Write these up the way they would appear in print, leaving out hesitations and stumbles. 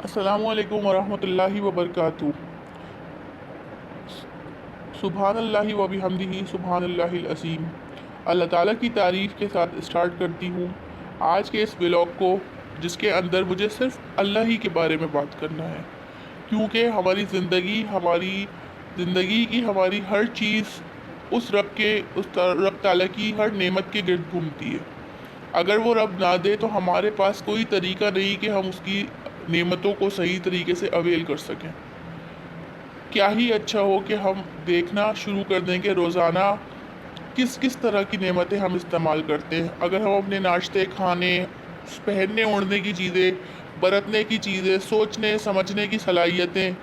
अस्सलामु अलैकुम वरहमतुल्लाहि वबरकातुहू। सुभानल्लाहि व बिहम्दिही सुभानल्लाहिल अज़ीम। अल्लाह ताला की तारीफ़ के साथ स्टार्ट करती हूँ आज के इस व्लॉग को, जिसके अंदर मुझे सिर्फ अल्लाह ही के बारे में बात करना है, क्योंकि हमारी ज़िंदगी की हमारी हर चीज़ उस रब ताला की हर नेमत के गिर्द घूमती है। अगर वो रब ना दे तो हमारे पास कोई तरीका नहीं कि हम उसकी नेमतों को सही तरीके से अवेल कर सकें। क्या ही अच्छा हो कि हम देखना शुरू कर दें कि रोज़ाना किस किस तरह की नेमतें हम इस्तेमाल करते हैं। अगर हम अपने नाश्ते, खाने, पहनने ओढ़ने की चीज़ें, बरतने की चीज़ें, सोचने समझने की सलाहियतें,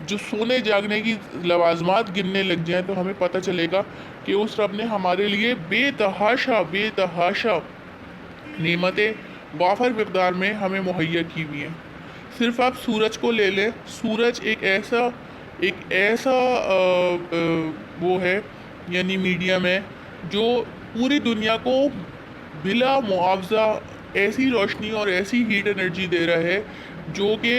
जो सोने जागने की लवाजमात गिनने लग जाएं, तो हमें पता चलेगा कि उस रब ने हमारे लिए बेतहाशा नेमतें वाफर मकदार में हमें मुहैया की हुई हैं। सिर्फ आप सूरज को ले लें। सूरज एक ऐसा वो है, यानी मीडियम है, जो पूरी दुनिया को बिला मुआवजा ऐसी रोशनी और ऐसी हीट एनर्जी दे रहा है जो कि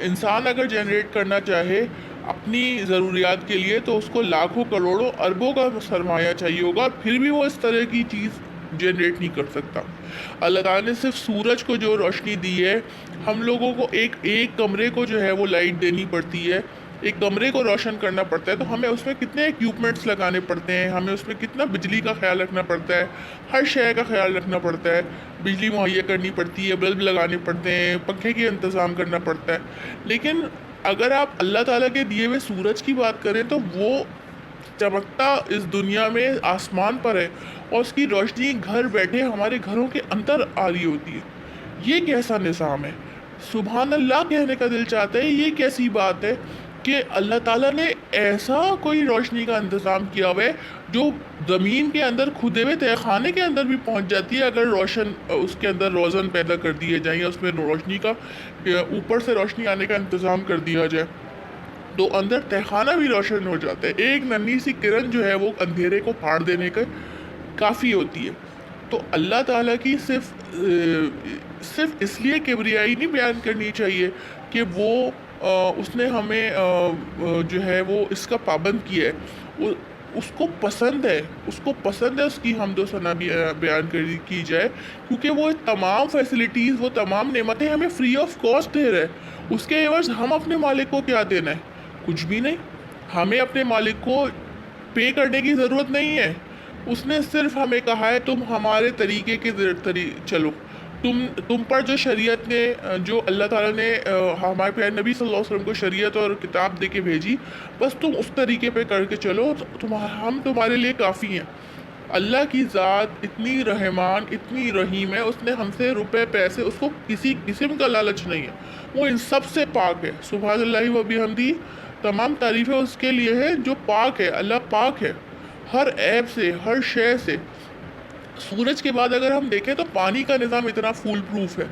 इंसान अगर जनरेट करना चाहे अपनी ज़रूरियात के लिए तो उसको लाखों करोड़ों अरबों का सरमाया चाहिए होगा, फिर भी वो इस तरह की चीज़ जनरेट नहीं कर सकता। अल्लाह ताला ने सिर्फ सूरज को जो रोशनी दी है, हम लोगों को एक एक कमरे को जो है वो लाइट देनी पड़ती है, एक कमरे को रोशन करना पड़ता है, तो हमें उसमें कितने इक्विपमेंट्स लगाने पड़ते हैं, हमें उसमें कितना बिजली का ख्याल रखना पड़ता है, हर शय का ख्याल रखना पड़ता है। बिजली मुहैया करनी पड़ती है, बल्ब लगाने पड़ते हैं, पंखे का इंतज़ाम करना पड़ता है। लेकिन अगर आप अल्लाह ताला के दिए हुए सूरज की बात करें तो वो चमकता इस दुनिया में आसमान पर है और उसकी रोशनी घर बैठे हमारे घरों के अंदर आ रही होती है। ये कैसा निज़ाम है? सुभान अल्लाह कहने का दिल चाहता है। ये कैसी बात है कि अल्लाह ताला ने ऐसा कोई रोशनी का इंतज़ाम किया हुआ है जो ज़मीन के अंदर खुदे हुए तहखाने के अंदर भी पहुंच जाती है, अगर उसके अंदर रोज़न पैदा कर दिए जाए या उसमें रोशनी का ऊपर से रोशनी आने का इंतज़ाम कर दिया जाए तो अंदर तहखाना भी रोशन हो जाता है। एक नन्ही सी किरण जो है वो अंधेरे को फाड़ देने का काफ़ी होती है। तो अल्लाह ताला की सिर्फ इसलिए किबरियाई नहीं बयान करनी चाहिए कि वो उसने हमें जो है वो इसका पाबंद किया है, उसको पसंद है उसकी हमदो सना भी बयान की जाए, क्योंकि वो तमाम फैसिलिटीज़, वो तमाम नेमतें हमें फ्री ऑफ कॉस्ट दे रहे हैं। उसके एवज़ हम अपने मालिक को क्या देना है? कुछ भी नहीं। हमें अपने मालिक को पे करने की ज़रूरत नहीं है। उसने सिर्फ हमें कहा है तुम हमारे तरीके के चलो। तुम पर जो शरीयत ने, जो अल्लाह ताला ने हमारे प्यारे नबी सल्लल्लाहु अलैहि वसल्लम को शरीयत और किताब दे के भेजी, बस तुम उस तरीके पे करके चलो तो हम तुम्हारे लिए काफ़ी हैं। अल्लाह की ज़ात इतनी रहमान, इतनी रहीम है, उसने हमसे रुपए पैसे, उसको किसी किस्म का लालच नहीं है। वो इन सब से पाक है। सुभानअल्लाहि व बिहम्दी, तमाम तारीफ़ें उसके लिए है जो पाक है। अल्लाह पाक है हर ऐब से, हर शय से। सूरज के बाद अगर हम देखें तो पानी का निज़ाम इतना फूल प्रूफ है।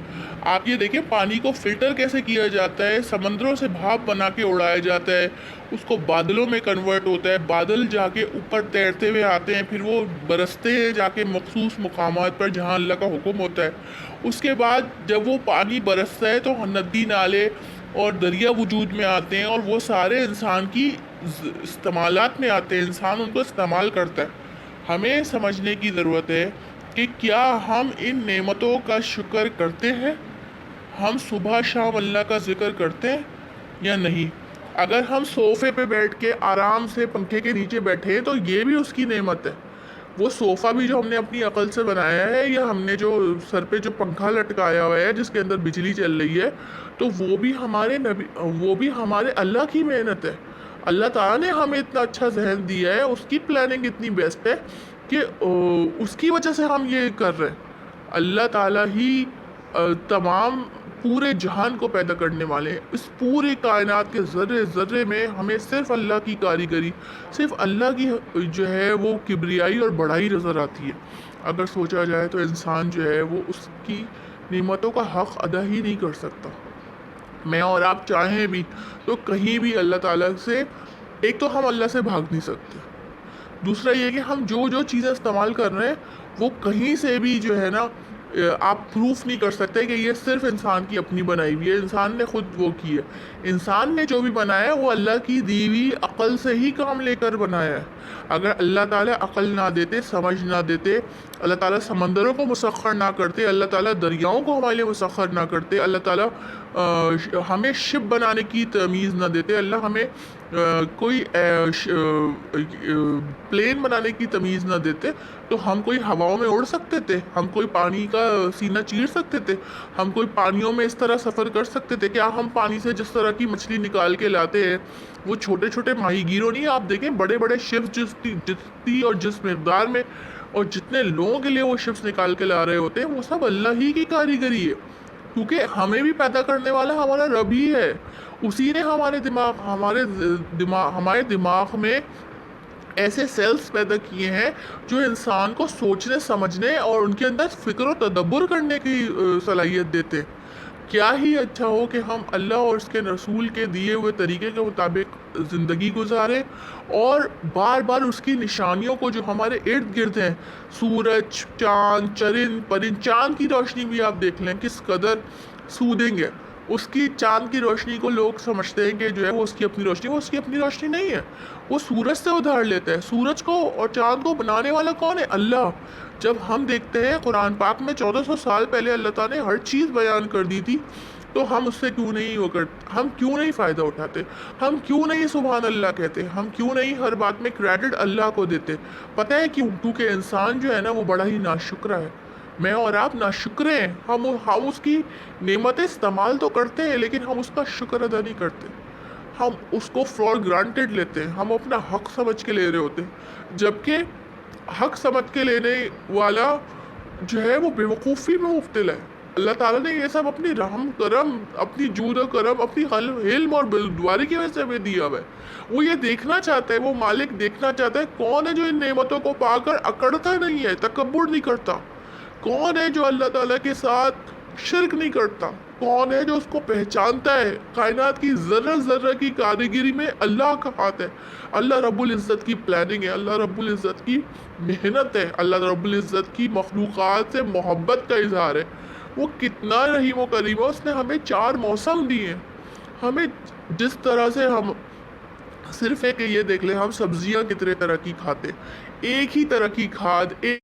आप ये देखें पानी को फ़िल्टर कैसे किया जाता है, समंदरों से भाप बना के उड़ाया जाता है, उसको बादलों में कन्वर्ट होता है, बादल जाके ऊपर तैरते हुए आते हैं, फिर वो बरसते हैं जाके मखसूस मुकामात पर जहाँ अल्लाह का हुक्म होता है। उसके बाद जब वो पानी बरसता है तो नदी नाले और दरिया वजूद में आते हैं और वो सारे इंसान की इस्तेमालात में आते हैं, इंसान उनको इस्तेमाल करता है। हमें समझने की ज़रूरत है कि क्या हम इन नेमतों का शुक्र करते हैं? हम सुबह शाम अल्लाह का ज़िक्र करते हैं या नहीं? अगर हम सोफ़े पे बैठ के आराम से पंखे के नीचे बैठे हैं तो ये भी उसकी नेमत है। वो सोफ़ा भी जो हमने अपनी अकल से बनाया है, या हमने जो सर पे जो पंखा लटकाया हुआ है जिसके अंदर बिजली चल रही है, तो वो भी हमारे अल्लाह की मेहनत है। अल्लाह ताला ने हमें इतना अच्छा जहन दिया है, उसकी प्लानिंग इतनी बेस्ट है कि उसकी वजह से हम ये कर रहे हैं। अल्लाह ताला ही तमाम पूरे जहान को पैदा करने वाले हैं। इस पूरे कायनात के ज़र्रे ज़र्रे में हमें सिर्फ अल्लाह की कारीगरी, सिर्फ अल्लाह की जो है वो किबरियाई और बड़ाई नज़र आती है। अगर सोचा जाए तो इंसान जो है वो उसकी नेमतों का हक़ अदा ही नहीं कर सकता। मैं और आप चाहें भी तो कहीं भी अल्लाह ताला से, एक तो हम अल्लाह से भाग नहीं सकते, दूसरा ये कि हम जो जो चीज़ें इस्तेमाल कर रहे हैं वो कहीं से भी जो है ना آپ پروف نہیں کر سکتے کہ یہ صرف انسان کی اپنی بنائی ہوئی ہے، انسان نے خود وہ کی ہے۔ انسان نے جو بھی بنایا ہے وہ اللہ کی دی ہوئی عقل سے ہی کام لے کر بنایا ہے۔ اگر اللہ تعالیٰ عقل نہ دیتے، سمجھ نہ دیتے، اللہ تعالیٰ سمندروں کو مسخر نہ کرتے، اللہ تعالیٰ دریاؤں کو ہمارے لیے مسخر نہ کرتے، اللہ تعالیٰ ہمیں شپ بنانے کی تمیز نہ دیتے، اللہ ہمیں کوئی پلین بنانے کی تمیز نہ دیتے، تو ہم کوئی ہواؤں میں اڑ سکتے تھے؟ ہم کوئی پانی کا سینہ چیر سکتے تھے؟ ہم کوئی پانیوں میں اس طرح سفر کر سکتے تھے؟ کیا ہم پانی سے جس طرح کی مچھلی نکال کے لاتے ہیں وہ چھوٹے چھوٹے ماہی گیروں نہیں، آپ دیکھیں بڑے بڑے شپس جتنی اور جس مقدار میں اور جتنے لوگوں کے لیے وہ شپس نکال کے لا رہے ہوتے ہیں، وہ سب اللہ ہی کی کاریگری ہے، کیونکہ ہمیں بھی پیدا کرنے والا ہمارا رب ہی ہے۔ اسی نے ہمارے دماغ میں ایسے سیلز پیدا کیے ہیں جو انسان کو سوچنے سمجھنے اور ان کے اندر فکر و تدبر کرنے کی صلاحیت دیتے۔ کیا ہی اچھا ہو کہ ہم اللہ اور اس کے رسول کے دیے ہوئے طریقے کے مطابق زندگی گزاریں اور بار بار اس کی نشانیوں کو جو ہمارے ارد گرد ہیں، سورج، چاند، چرند پرند، چاند کی روشنی بھی آپ دیکھ لیں کس قدر سودنگ ہے۔ اس کی چاند کی روشنی کو لوگ سمجھتے ہیں کہ جو ہے وہ اس کی اپنی روشنی، وہ اس کی اپنی روشنی نہیں ہے، وہ سورج سے ادھار لیتا ہے۔ سورج کو اور چاند کو بنانے والا کون ہے؟ اللہ۔ جب ہم دیکھتے ہیں قرآن پاک میں 1400 سال پہلے اللہ تعالیٰ نے ہر چیز بیان کر دی تھی، تو ہم اس سے کیوں نہیں ہم کیوں نہیں فائدہ اٹھاتے؟ ہم کیوں نہیں سبحان اللہ کہتے؟ ہم کیوں نہیں ہر بات میں کریڈٹ اللہ کو دیتے؟ پتہ ہے کیوں؟ کیونکہ انسان جو ہے نا وہ بڑا ہی ناشکرا ہے۔ میں اور آپ ناشکرے ہیں۔ ہم اس کی نعمتیں استعمال تو کرتے ہیں لیکن ہم اس کا شکر ادا نہیں کرتے، ہم اس کو فار گرانٹیڈ لیتے ہیں، ہم اپنا حق سمجھ کے لے رہے ہوتے ہیں، جبکہ حق سمجھ کے لینے والا جو ہے وہ بیوقوفی میں مبتلا ہے۔ اللہ تعالیٰ نے یہ سب اپنی رحم کرم، اپنی جود و کرم، اپنی علم اور بردباری کی وجہ سے ہمیں دیا ہوا ہے۔ وہ یہ دیکھنا چاہتا ہے، وہ مالک دیکھنا چاہتا ہے کون ہے جو ان نعمتوں کو پا کر اکڑتا نہیں ہے، تکبر نہیں کرتا، کون ہے جو اللہ تعالیٰ کے ساتھ شرک نہیں کرتا، کون ہے جو اس کو پہچانتا ہے۔ کائنات کی ذرہ ذرہ کی کاریگری میں اللہ کا ہاتھ ہے، اللہ رب العزت کی پلاننگ ہے، اللہ رب العزت کی محنت ہے، اللہ رب العزت کی مخلوقات سے محبت کا اظہار ہے۔ وہ کتنا رحیم و کریم ہے، اس نے ہمیں 4 موسم دیے ہیں، ہمیں جس طرح سے ہم صرف ہے کہ یہ دیکھ لیں ہم سبزیاں کتنے طرح کی کھاتے، ایک ہی طرح کی کھاد، ایک